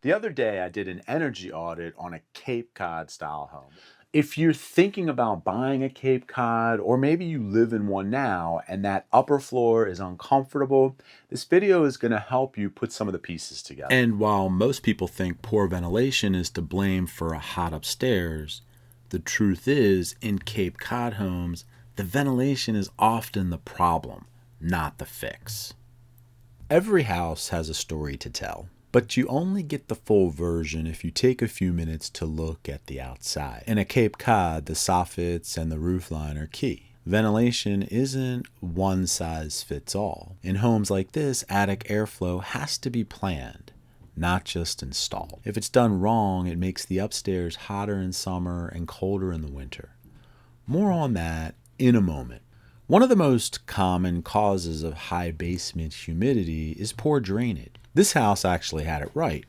The other day, I did an energy audit on a Cape Cod style home. If you're thinking about buying a Cape Cod, or maybe you live in one now and that upper floor is uncomfortable, this video is going to help you put some of the pieces together. And while most people think poor ventilation is to blame for a hot upstairs, the truth is, in Cape Cod homes, the ventilation is often the problem, not the fix. Every house has a story to tell, but you only get the full version if you take a few minutes to look at the outside. In a Cape Cod, the soffits and the roofline are key. Ventilation isn't one size fits all. In homes like this, attic airflow has to be planned, not just installed. If it's done wrong, it makes the upstairs hotter in summer and colder in the winter. More on that in a moment. One of the most common causes of high basement humidity is poor drainage. This house actually had it right.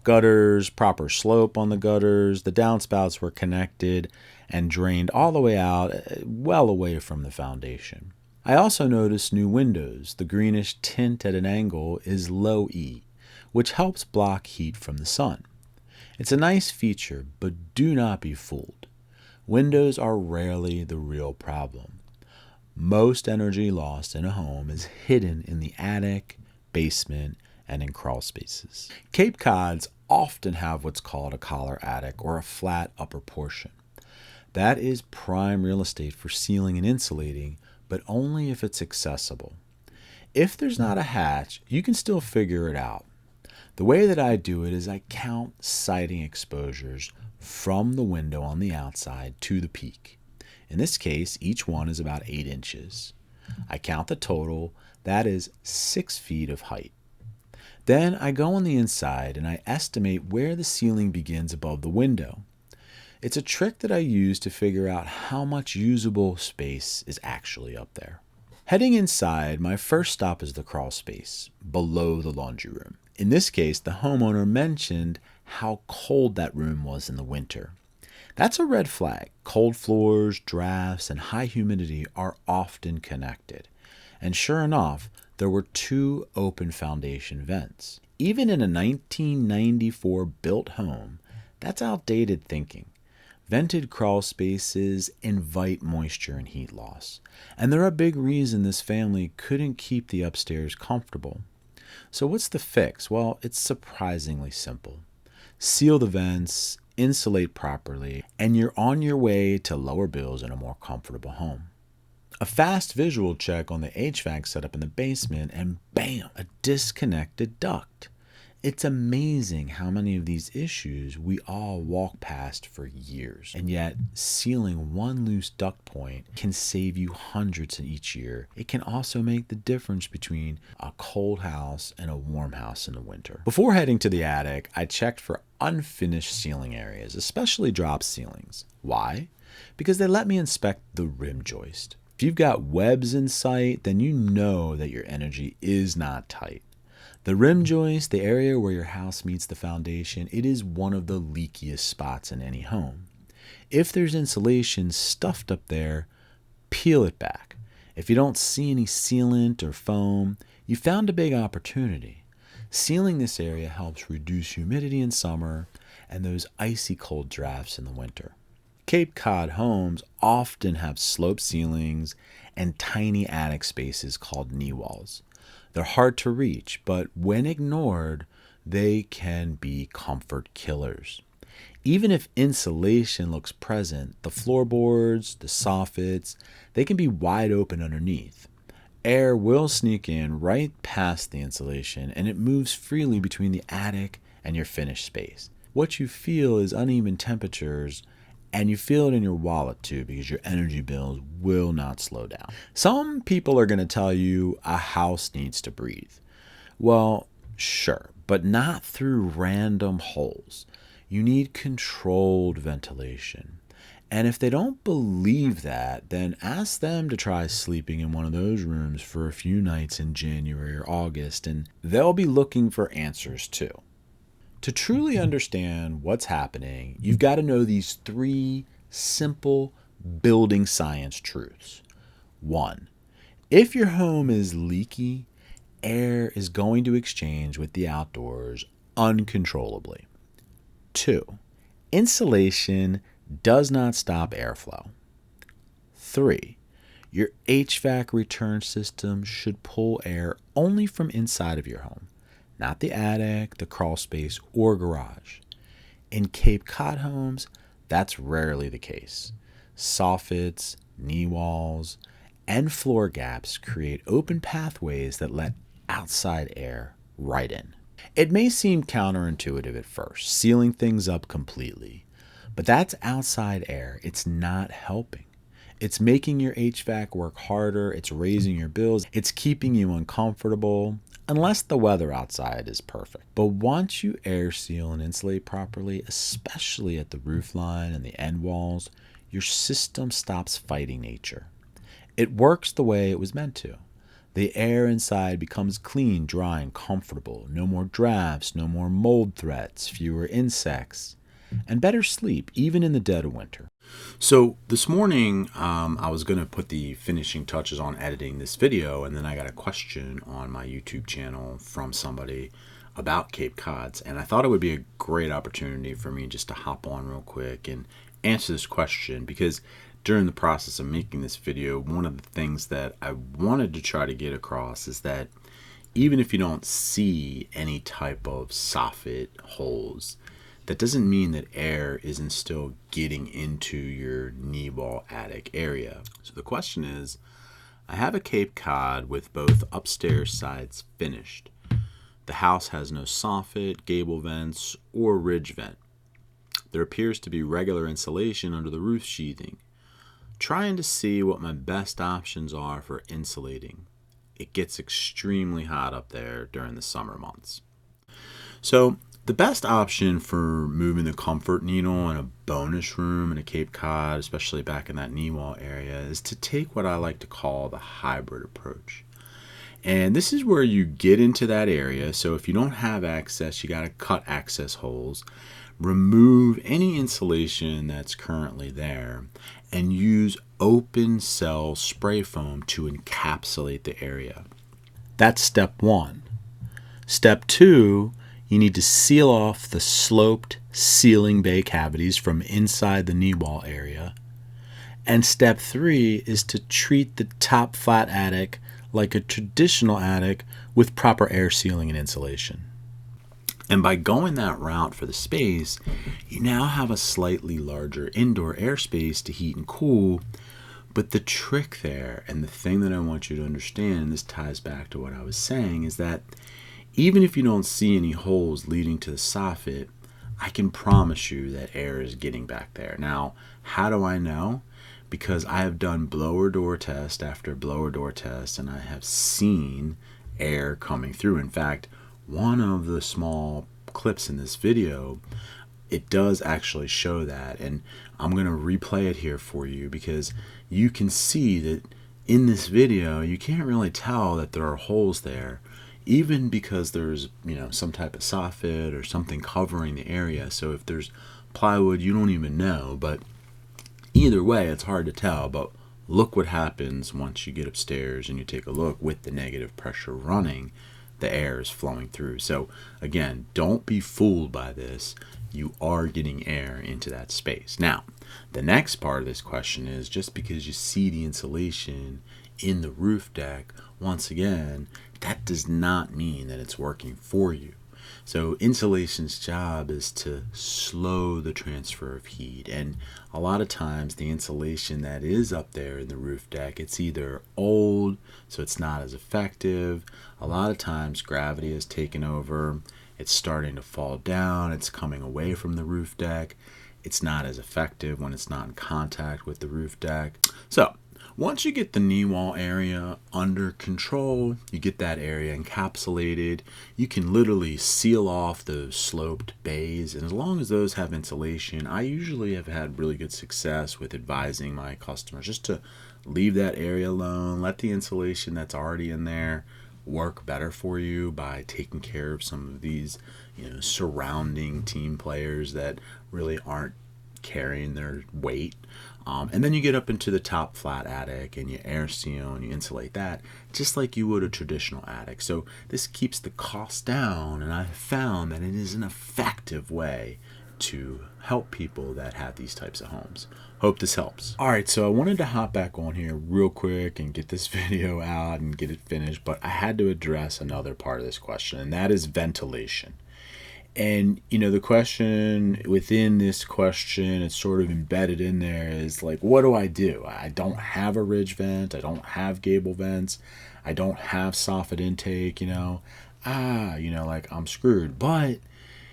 Gutters, proper slope on the gutters, the downspouts were connected and drained all the way out, well away from the foundation. I also noticed new windows. The greenish tint at an angle is low E, which helps block heat from the sun. It's a nice feature, but do not be fooled. Windows are rarely the real problem. Most energy lost in a home is hidden in the attic, basement, and in crawl spaces. Cape Cods often have what's called a collar attic or a flat upper portion. That is prime real estate for sealing and insulating, but only if it's accessible. If there's not a hatch, you can still figure it out. The way that I do it is I count siding exposures from the window on the outside to the peak. In this case, each one is about 8 inches. I count the total, that is 6 feet of height. Then I go on the inside and I estimate where the ceiling begins above the window. It's a trick that I use to figure out how much usable space is actually up there. Heading inside, my first stop is the crawl space, below the laundry room. In this case, the homeowner mentioned how cold that room was in the winter. That's a red flag. Cold floors, drafts, and high humidity are often connected. And sure enough, there were 2 open foundation vents. Even in a 1994 built home, that's outdated thinking. Vented crawl spaces invite moisture and heat loss. And they're a big reason this family couldn't keep the upstairs comfortable. So what's the fix? Well, it's surprisingly simple. Seal the vents, insulate properly, and you're on your way to lower bills in a more comfortable home. A fast visual check on the HVAC setup in the basement, and bam, a disconnected duct. It's amazing how many of these issues we all walk past for years, and yet sealing one loose duct point can save you hundreds each year. It can also make the difference between a cold house and a warm house in the winter. Before heading to the attic, I checked for unfinished ceiling areas, especially drop ceilings. Why? Because they let me inspect the rim joist. If you've got webs in sight, then you know that your energy is not tight. The rim joist, the area where your house meets the foundation, it is one of the leakiest spots in any home. If there's insulation stuffed up there, peel it back. If you don't see any sealant or foam, you found a big opportunity. Sealing this area helps reduce humidity in summer and those icy cold drafts in the winter. Cape Cod homes often have sloped ceilings and tiny attic spaces called knee walls. They're hard to reach, but when ignored, they can be comfort killers. Even if insulation looks present, the floorboards, the soffits, they can be wide open underneath. Air will sneak in right past the insulation, and it moves freely between the attic and your finished space. What you feel is uneven temperatures, and you feel it in your wallet too, because your energy bills will not slow down. Some people are going to tell you a house needs to breathe. Well, sure, but not through random holes. You need controlled ventilation. And if they don't believe that, then ask them to try sleeping in one of those rooms for a few nights in January or August, and they'll be looking for answers too. To truly understand what's happening, you've got to know these 3 simple building science truths. 1, if your home is leaky, air is going to exchange with the outdoors uncontrollably. 2. Insulation does not stop airflow. 3. Your HVAC return system should pull air only from inside of your home, not the attic, the crawl space, or garage. In Cape Cod homes, that's rarely the case. Soffits, knee walls, and floor gaps create open pathways that let outside air right in. It may seem counterintuitive at first, sealing things up completely, but that's outside air. It's not helping. It's making your HVAC work harder, it's raising your bills, it's keeping you uncomfortable, unless the weather outside is perfect. But once you air seal and insulate properly, especially at the roof line and the end walls, your system stops fighting nature. It works the way it was meant to. The air inside becomes clean, dry, and comfortable. No more drafts, no more mold threats, fewer insects, and better sleep, even in the dead of winter. So this morning, I was going to put the finishing touches on editing this video, and then I got a question on my YouTube channel from somebody about Cape Cods, and I thought it would be a great opportunity for me just to hop on real quick and answer this question, because during the process of making this video, one of the things that I wanted to try to get across is that even if you don't see any type of soffit holes, that doesn't mean that air isn't still getting into your knee wall attic area. So the question is, I have a Cape Cod with both upstairs sides finished. The house has no soffit, gable vents, or ridge vent. There appears to be regular insulation under the roof sheathing. Trying to see what my best options are for insulating. It gets extremely hot up there during the summer months. So the best option for moving the comfort needle in a bonus room in a Cape Cod, especially back in that knee wall area, is to take what I like to call the hybrid approach. And this is where you get into that area. So if you don't have access, you got to cut access holes, remove any insulation that's currently there, and use open cell spray foam to encapsulate the area. That's step 1. Step 2, you need to seal off the sloped ceiling bay cavities from inside the knee wall area. And step 3 is to treat the top flat attic like a traditional attic with proper air sealing and insulation. And by going that route for the space, you now have a slightly larger indoor airspace to heat and cool. But the trick there, and the thing that I want you to understand, and this ties back to what I was saying, is that even if you don't see any holes leading to the soffit, I can promise you that air is getting back there. Now, how do I know? Because I have done blower door test after blower door test, and I have seen air coming through. In fact, one of the small clips in this video, it does actually show that, and I'm going to replay it here for you because you can see that in this video you can't really tell that there are holes there, even because there's some type of soffit or something covering the area. So if there's plywood, you don't even know, but either way it's hard to tell. But look what happens once you get upstairs and you take a look with the negative pressure running. The air is flowing through. So again, don't be fooled by this. You are getting air into that space. Now, the next part of this question is, just because you see the insulation in the roof deck, once again, that does not mean that it's working for you. So insulation's job is to slow the transfer of heat, and a lot of times the insulation that is up there in the roof deck, it's either old, so it's not as effective. A lot of times gravity has taken over, it's starting to fall down, it's coming away from the roof deck. It's not as effective when it's not in contact with the roof deck. So once you get the knee wall area under control, you get that area encapsulated, you can literally seal off those sloped bays. And as long as those have insulation, I usually have had really good success with advising my customers just to leave that area alone, let the insulation that's already in there work better for you by taking care of some of these surrounding team players that really aren't carrying their weight. And then you get up into the top flat attic and you air seal and you insulate that just like you would a traditional attic. So this keeps the cost down, and I have found that it is an effective way to help people that have these types of homes. Hope this helps. All right, so I wanted to hop back on here real quick and get this video out and get it finished, but I had to address another part of this question, and that is ventilation. And, the question within this question, it's sort of embedded in there, is like, what do? I don't have a ridge vent. I don't have gable vents. I don't have soffit intake, like I'm screwed. But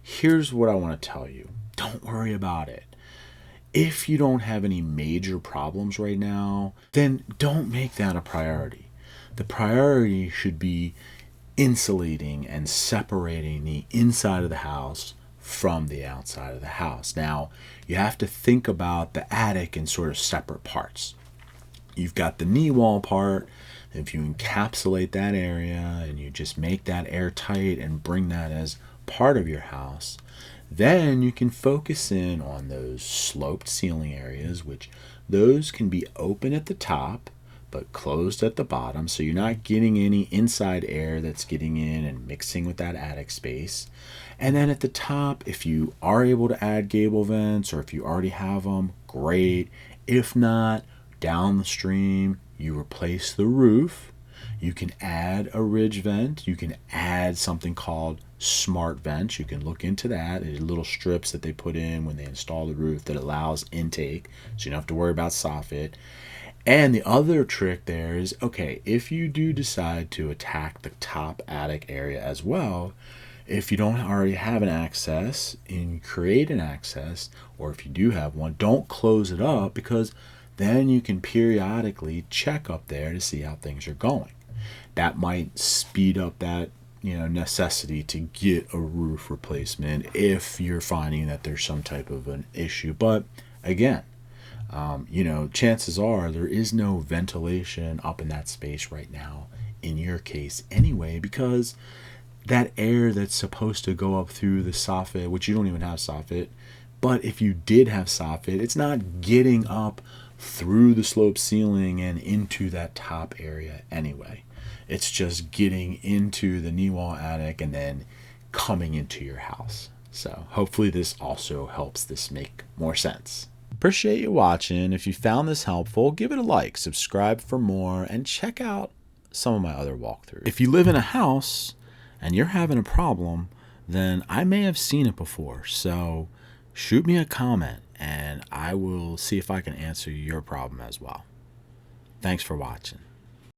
here's what I want to tell you. Don't worry about it. If you don't have any major problems right now, then don't make that a priority. The priority should be insulating and separating the inside of the house from the outside of the house. Now, you have to think about the attic in sort of separate parts. You've got the knee wall part. If you encapsulate that area and you just make that airtight and bring that as part of your house, then you can focus in on those sloped ceiling areas, which those can be open at the top but closed at the bottom, so you're not getting any inside air that's getting in and mixing with that attic space. And then at the top, if you are able to add gable vents, or if you already have them, great. If not, down the stream, you replace the roof. You can add a ridge vent. You can add something called smart vents. You can look into that. There's little strips that they put in when they install the roof that allows intake, so you don't have to worry about soffit. And the other trick there is, okay, if you do decide to attack the top attic area as well, if you don't already have an access and create an access, or if you do have one, don't close it up, because then you can periodically check up there to see how things are going. That might speed up that necessity to get a roof replacement if you're finding that there's some type of an issue. But again, chances are there is no ventilation up in that space right now in your case anyway, because that air that's supposed to go up through the soffit, which you don't even have soffit, but if you did have soffit, it's not getting up through the slope ceiling and into that top area anyway. It's just getting into the knee wall attic and then coming into your house. So hopefully this also helps this make more sense. Appreciate you watching. If you found this helpful, give it a like, subscribe for more, and check out some of my other walkthroughs. If you live in a house and you're having a problem, then I may have seen it before. So shoot me a comment and I will see if I can answer your problem as well. Thanks for watching.